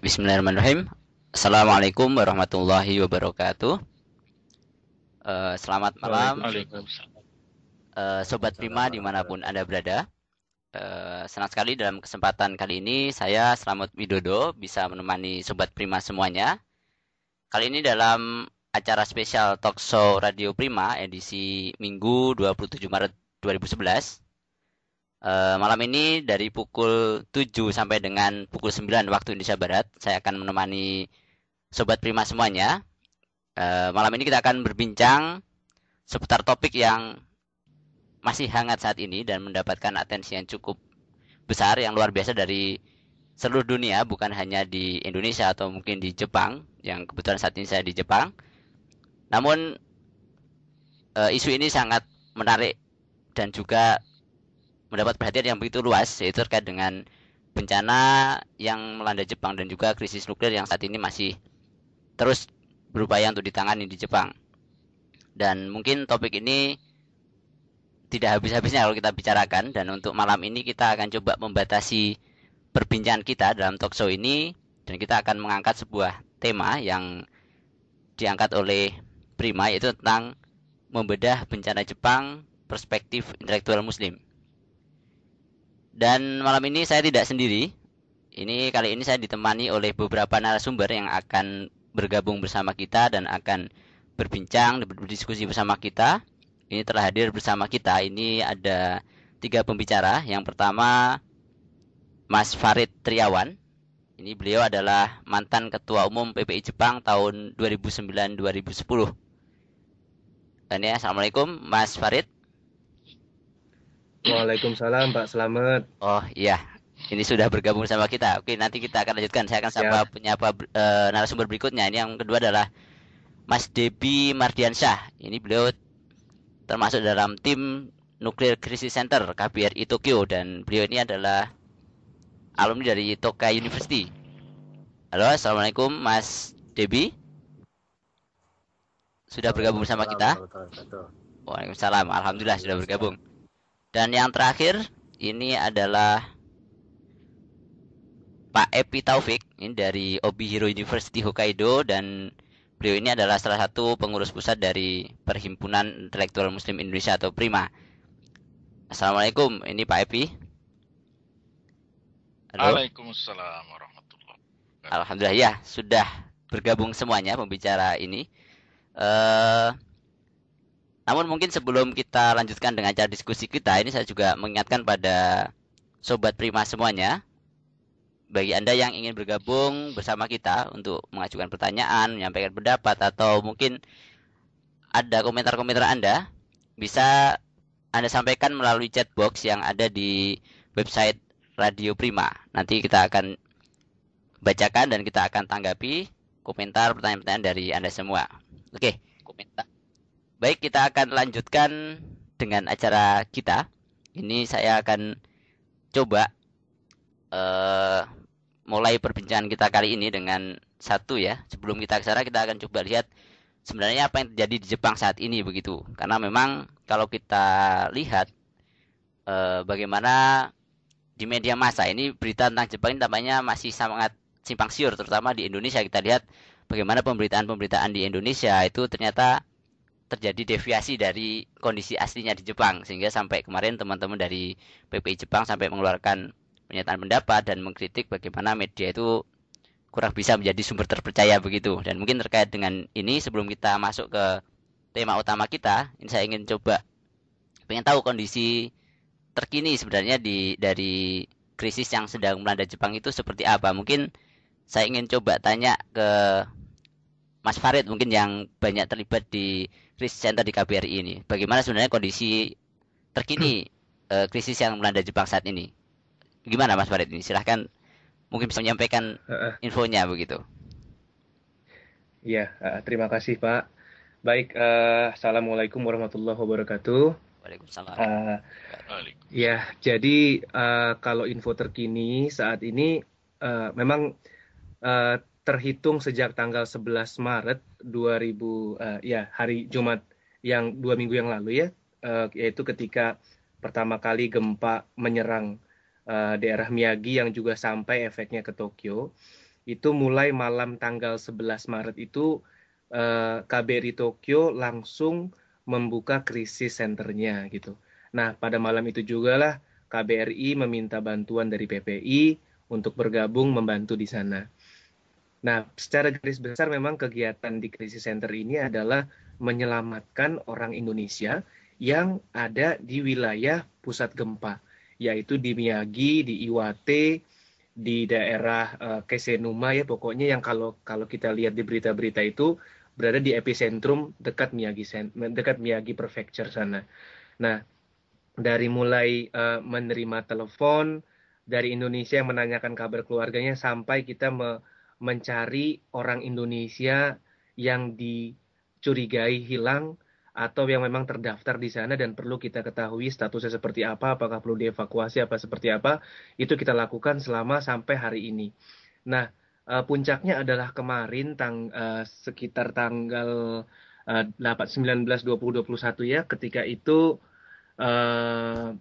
Bismillahirrahmanirrahim. Assalamualaikum warahmatullahi wabarakatuh. Selamat malam, Waalaikumsalam. Sobat Waalaikumsalam Prima dimanapun warahmatullahi Anda berada. Senang sekali dalam kesempatan kali ini saya Slamet Widodo bisa menemani Sobat Prima semuanya. Kali ini dalam acara spesial Talk Show Radio Prima edisi Minggu 27 Maret 2011. Malam ini dari pukul 7 sampai dengan pukul 9 waktu Indonesia Barat, saya akan menemani Sobat Prima semuanya. Malam ini kita akan berbincang seputar topik yang masih hangat saat ini dan mendapatkan atensi yang cukup besar, yang luar biasa dari seluruh dunia, bukan hanya di Indonesia atau mungkin di Jepang, yang kebetulan saat ini saya di Jepang. Namun isu ini sangat menarik dan juga mendapat perhatian yang begitu luas, yaitu terkait dengan bencana yang melanda Jepang dan juga krisis nuklir yang saat ini masih terus berupaya untuk ditangani di Jepang. Dan mungkin topik ini tidak habis-habisnya kalau kita bicarakan, dan untuk malam ini kita akan coba membatasi perbincangan kita dalam talk show ini, dan kita akan mengangkat sebuah tema yang diangkat oleh Prima, yaitu tentang membedah bencana Jepang perspektif intelektual muslim. Dan malam ini saya tidak sendiri. Kali ini saya ditemani oleh beberapa narasumber yang akan bergabung bersama kita dan akan berbincang, berdiskusi bersama kita. Ini telah hadir bersama kita. Ini ada 3 pembicara. Yang pertama, Mas Farid Triawan. Ini beliau adalah mantan Ketua Umum PPI Jepang tahun 2009-2010. Dan ya, Assalamualaikum Mas Farid. Waalaikumsalam Pak Slamet. Oh iya, ini sudah bergabung sama kita. Oke, nanti kita akan lanjutkan. Saya akan sapa Siap. penyapa narasumber berikutnya. Ini yang kedua adalah Mas Debi Mardiansyah. Ini beliau termasuk dalam tim Nuclear Crisis Center KBRI Tokyo, dan beliau ini adalah alumni dari Tokai University. Halo, Assalamualaikum Mas Debi. Sudah bergabung bersama Waalaikumsalam kita? warahmatullahi wabarakatuh. Waalaikumsalam. Alhamdulillah sudah Alhamdulillah siap. bergabung. Dan yang terakhir, ini adalah Pak Epi Taufik, ini dari Obihiro University Hokkaido, dan beliau ini adalah salah satu pengurus pusat dari Perhimpunan Intelektual Muslim Indonesia atau Prima. Assalamualaikum, ini Pak Epi. Halo. Waalaikumsalam warahmatullahi wabarakatuh. Alhamdulillah ya, sudah bergabung semuanya pembicara ini. Eh, Namun mungkin sebelum kita lanjutkan dengan cara diskusi kita, ini saya juga mengingatkan pada Sobat Prima semuanya, bagi Anda yang ingin bergabung bersama kita untuk mengajukan pertanyaan, menyampaikan pendapat, atau mungkin ada komentar-komentar Anda, bisa Anda sampaikan melalui chat box yang ada di website Radio Prima. Nanti kita akan bacakan dan kita akan tanggapi komentar pertanyaan-pertanyaan dari Anda semua. Oke, komentar. Baik, kita akan lanjutkan dengan acara kita. Ini saya akan coba eh, mulai perbincangan kita kali ini dengan satu ya. Sebelum kita ke sana, kita akan coba lihat sebenarnya apa yang terjadi di Jepang saat ini begitu. Karena memang kalau kita lihat bagaimana di media massa ini berita tentang Jepang ini tampaknya masih sangat simpang siur, terutama di Indonesia. Kita lihat bagaimana pemberitaan-pemberitaan di Indonesia itu ternyata terjadi deviasi dari kondisi aslinya di Jepang, sehingga sampai kemarin teman-teman dari PPI Jepang sampai mengeluarkan pernyataan pendapat dan mengkritik bagaimana media itu kurang bisa menjadi sumber terpercaya begitu. Dan mungkin terkait dengan ini, sebelum kita masuk ke tema utama kita, ini saya ingin coba pengen tahu kondisi terkini sebenarnya dari krisis yang sedang melanda Jepang itu seperti apa. Mungkin saya ingin coba tanya ke Mas Farid, mungkin yang banyak terlibat di krisis center di KBRI ini. Bagaimana sebenarnya kondisi terkini krisis yang melanda Jepang saat ini? Gimana Mas Farid ini? Silahkan mungkin bisa menyampaikan Heeh. infonya begitu. Iya, terima kasih Pak. Baik, Assalamualaikum warahmatullahi wabarakatuh. Waalaikumsalam. Eh, Waalaikumsalam. ya, jadi kalau info terkini saat ini memang terhitung sejak tanggal 11 Maret 2000, ya hari Jumat yang 2 minggu yang lalu ya, yaitu ketika pertama kali gempa menyerang daerah Miyagi yang juga sampai efeknya ke Tokyo. itu mulai malam tanggal 11 Maret itu KBRI Tokyo langsung membuka krisis centernya gitu. Nah, pada malam itu juga lah KBRI meminta bantuan dari PPI untuk bergabung membantu di sana. Nah, secara garis besar memang kegiatan di krisis center ini adalah menyelamatkan orang Indonesia yang ada di wilayah pusat gempa, yaitu di Miyagi, di Iwate, di daerah Kesenuma ya, pokoknya yang kalau kita lihat di berita-berita itu berada di epicentrum dekat Miyagi Prefecture sana. Nah, dari mulai menerima telepon dari Indonesia yang menanyakan kabar keluarganya sampai kita mencari orang Indonesia yang dicurigai hilang atau yang memang terdaftar di sana dan perlu kita ketahui statusnya seperti apa, apakah perlu dievakuasi apa seperti apa, itu kita lakukan selama sampai hari ini. Nah, puncaknya adalah kemarin sekitar tanggal 8, 19, 20, 21 ya, ketika itu eh,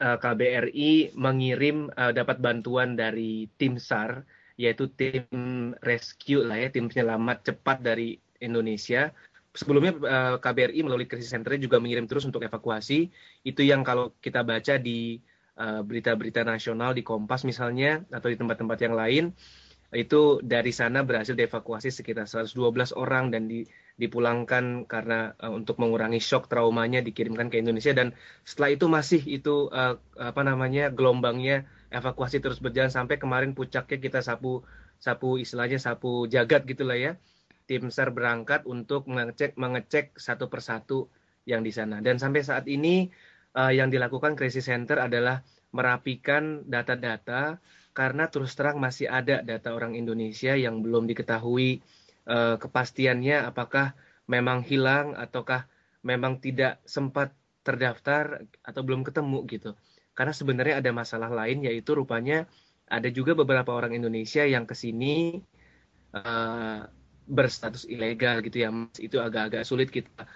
KBRI mengirim dapat bantuan dari tim SAR, yaitu tim rescue lah ya, tim penyelamat cepat dari Indonesia. Sebelumnya KBRI melalui krisis centernya juga mengirim terus untuk evakuasi. Itu yang kalau kita baca di berita-berita nasional di Kompas misalnya atau di tempat-tempat yang lain, itu dari sana berhasil dievakuasi sekitar 112 orang dan dipulangkan karena untuk mengurangi shock traumanya dikirimkan ke Indonesia, dan setelah itu masih itu gelombangnya evakuasi terus berjalan sampai kemarin puncaknya kita sapu istilahnya sapu jagat gitulah ya. Tim SAR berangkat untuk mengecek satu persatu yang di sana, dan sampai saat ini yang dilakukan Crisis Center adalah merapikan data-data karena terus terang masih ada data orang Indonesia yang belum diketahui kepastiannya apakah memang hilang ataukah memang tidak sempat terdaftar atau belum ketemu gitu. Karena sebenarnya ada masalah lain, yaitu rupanya ada juga beberapa orang Indonesia yang ke sini berstatus ilegal gitu ya, Mas. Itu agak-agak sulit kita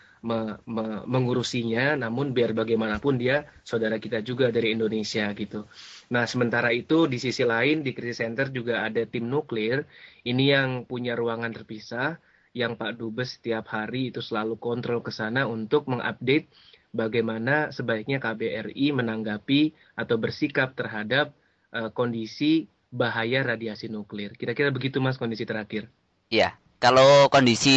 mengurusinya, namun biar bagaimanapun dia saudara kita juga dari Indonesia gitu. Nah, sementara itu di sisi lain di Crisis Center juga ada tim nuklir, ini yang punya ruangan terpisah, yang Pak Dubes setiap hari itu selalu kontrol ke sana untuk mengupdate bagaimana sebaiknya KBRI menanggapi atau bersikap terhadap kondisi bahaya radiasi nuklir. Kira-kira begitu Mas kondisi terakhir. Iya, kalau kondisi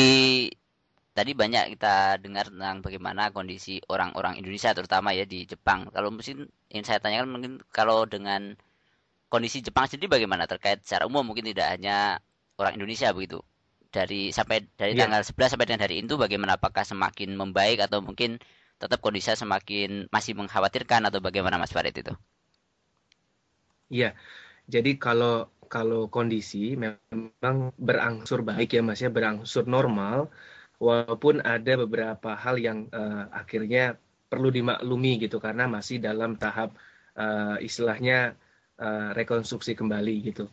tadi banyak kita dengar tentang bagaimana kondisi orang-orang Indonesia terutama ya di Jepang. Kalau mungkin yang saya tanyakan mungkin kalau dengan kondisi Jepang sendiri bagaimana terkait secara umum, mungkin tidak hanya orang Indonesia begitu. Dari Iya. tanggal 11 sampai dengan hari itu bagaimana, apakah semakin membaik atau mungkin tetap kondisinya semakin masih mengkhawatirkan atau bagaimana Mas Farid itu? Iya, jadi kalau kalau kondisi memang berangsur baik ya Mas ya, berangsur normal, walaupun ada beberapa hal yang akhirnya perlu dimaklumi gitu karena masih dalam tahap istilahnya rekonstruksi kembali gitu.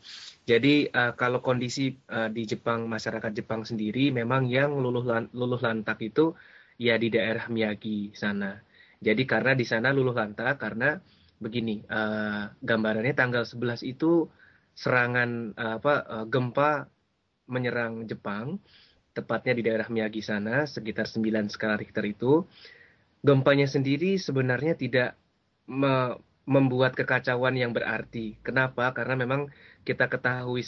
Jadi kalau kondisi di Jepang, masyarakat Jepang sendiri memang yang luluh lantak itu ya di daerah Miyagi sana. Jadi karena di sana luluh lantak karena begini, gambarannya tanggal 11 itu serangan gempa menyerang Jepang, tepatnya di daerah Miyagi sana, sekitar 9 skala Richter itu. Gempanya sendiri sebenarnya tidak membuat kekacauan yang berarti. Kenapa? Karena memang kita ketahui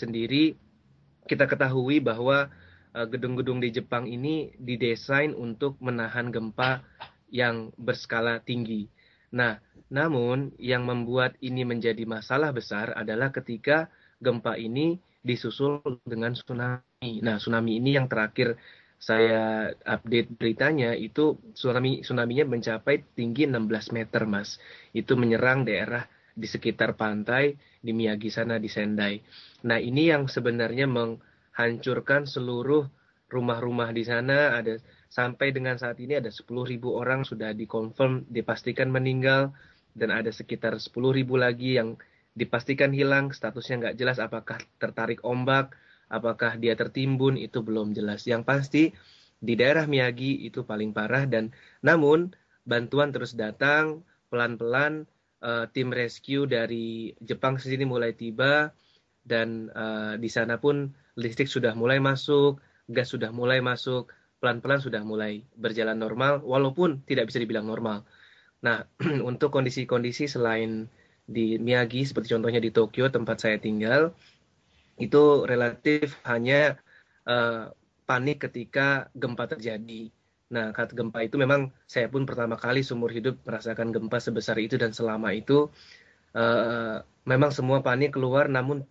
bahwa gedung-gedung di Jepang ini didesain untuk menahan gempa yang berskala tinggi. Nah, namun yang membuat ini menjadi masalah besar adalah ketika gempa ini disusul dengan tsunami. Nah, tsunami ini yang terakhir saya update beritanya itu tsunami-nya mencapai tinggi 16 meter, Mas. Itu menyerang daerah di sekitar pantai di Miyagi sana di Sendai. Nah, ini yang sebenarnya menghancurkan seluruh rumah-rumah di sana. Ada sampai dengan saat ini ada 10.000 orang sudah dikonfirm dipastikan meninggal, dan ada sekitar 10.000 lagi yang dipastikan hilang, statusnya nggak jelas apakah tertarik ombak, apakah dia tertimbun, itu belum jelas. Yang pasti di daerah Miyagi itu paling parah, dan namun bantuan terus datang pelan-pelan. Tim rescue dari Jepang sini mulai tiba, dan di sana pun listrik sudah mulai masuk, gas sudah mulai masuk, pelan-pelan sudah mulai berjalan normal, walaupun tidak bisa dibilang normal. Nah, untuk kondisi-kondisi selain di Miyagi, seperti contohnya di Tokyo, tempat saya tinggal, itu relatif hanya panik ketika gempa terjadi. Nah, saat gempa itu memang saya pun pertama kali seumur hidup merasakan gempa sebesar itu, dan selama itu memang semua panik keluar, namun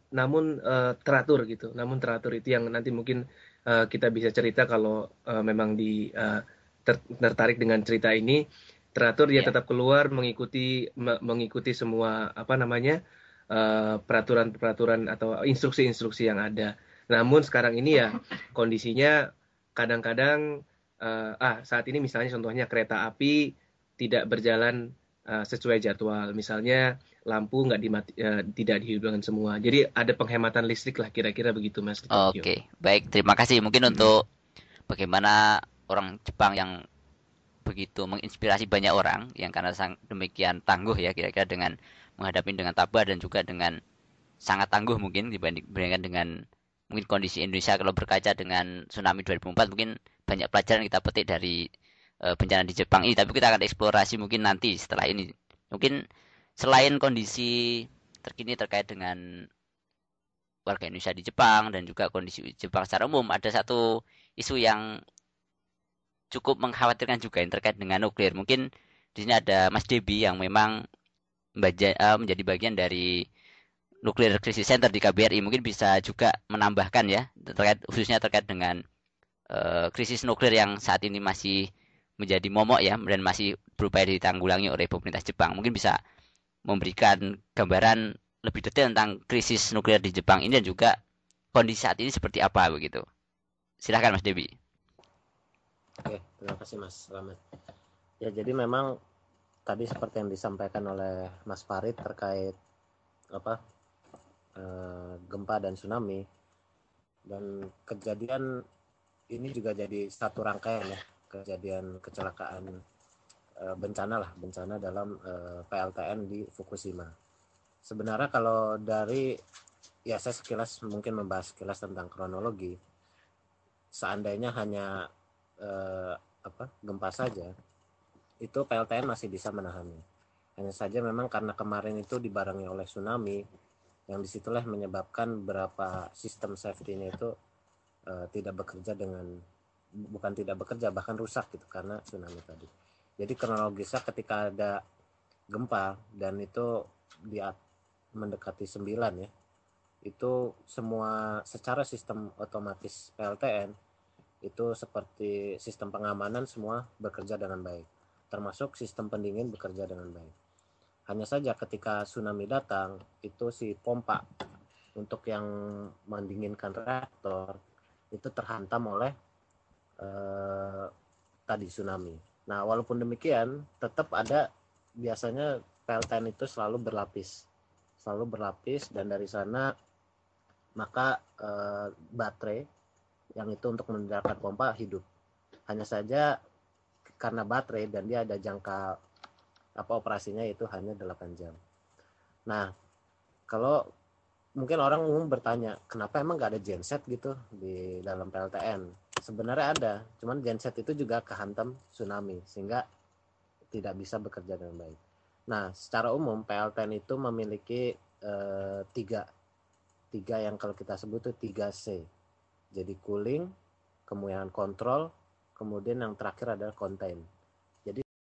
teratur gitu. Namun teratur itu yang nanti mungkin kita bisa cerita kalau memang tertarik dengan cerita ini. Teratur dia Ya. tetap keluar mengikuti semua apa namanya peraturan-peraturan atau instruksi-instruksi yang ada. Namun sekarang ini ya kondisinya kadang-kadang saat ini misalnya contohnya kereta api tidak berjalan sesuai jadwal. Misalnya lampu tidak dihidupkan semua. Jadi ada penghematan listrik lah kira-kira begitu Mas di Tokyo. Oke, baik. Terima kasih. Mungkin untuk bagaimana orang Jepang yang begitu menginspirasi banyak orang yang karena demikian tangguh ya kira-kira dengan menghadapi dengan tabah dan juga dengan sangat tangguh mungkin dibandingkan dengan mungkin kondisi Indonesia. Kalau berkaca dengan tsunami 2004 mungkin banyak pelajaran kita petik dari bencana di Jepang ini, tapi kita akan eksplorasi mungkin nanti setelah ini. Mungkin selain kondisi terkini terkait dengan warga Indonesia di Jepang dan juga kondisi Jepang secara umum, ada satu isu yang cukup mengkhawatirkan juga yang terkait dengan nuklir. Mungkin di sini ada Mas Debi yang memang menjadi bagian dari Nuclear Crisis Center di KBRI. Mungkin bisa juga menambahkan ya khususnya terkait dengan krisis nuklir yang saat ini masih menjadi momok ya dan masih berupaya ditanggulangi oleh pemerintah Jepang. Mungkin bisa memberikan gambaran lebih detail tentang krisis nuklir di Jepang ini dan juga kondisi saat ini seperti apa begitu. Silakan Mas Debi. Oke, terima kasih Mas Selamat. Ya, jadi memang tadi seperti yang disampaikan oleh Mas Farid terkait gempa dan tsunami, dan kejadian ini juga jadi satu rangkaian ya, kejadian kecelakaan bencana dalam PLTN di Fukushima. Sebenarnya kalau ya saya sekilas mungkin membahas sekilas tentang kronologi. Seandainya hanya gempa saja, itu PLTN masih bisa menahannya. Hanya saja memang karena kemarin itu dibarengi oleh tsunami, yang disitulah menyebabkan beberapa sistem safety-nya itu bukan tidak bekerja, bahkan rusak gitu karena tsunami tadi. Jadi kronologisnya ketika ada gempa dan itu mendekati 9 ya, itu semua secara sistem otomatis PLTN itu seperti sistem pengamanan semua bekerja dengan baik, termasuk sistem pendingin bekerja dengan baik. Hanya saja ketika tsunami datang, itu si pompa untuk yang mendinginkan reaktor itu terhantam oleh tadi tsunami. Nah, walaupun demikian, tetap ada biasanya PLTN itu selalu berlapis dan dari sana maka baterai yang itu untuk menggerakkan pompa hidup. Hanya saja karena baterai dan dia ada jangka operasinya itu hanya 8 jam. Nah, kalau mungkin orang umum bertanya, kenapa emang nggak ada genset gitu di dalam PLTN? Sebenarnya ada, cuman genset itu juga kehantam tsunami sehingga tidak bisa bekerja dengan baik. Nah, secara umum PLTN itu memiliki tiga yang kalau kita sebut itu 3C. Jadi cooling, kemudian kontrol, kemudian yang terakhir adalah contain.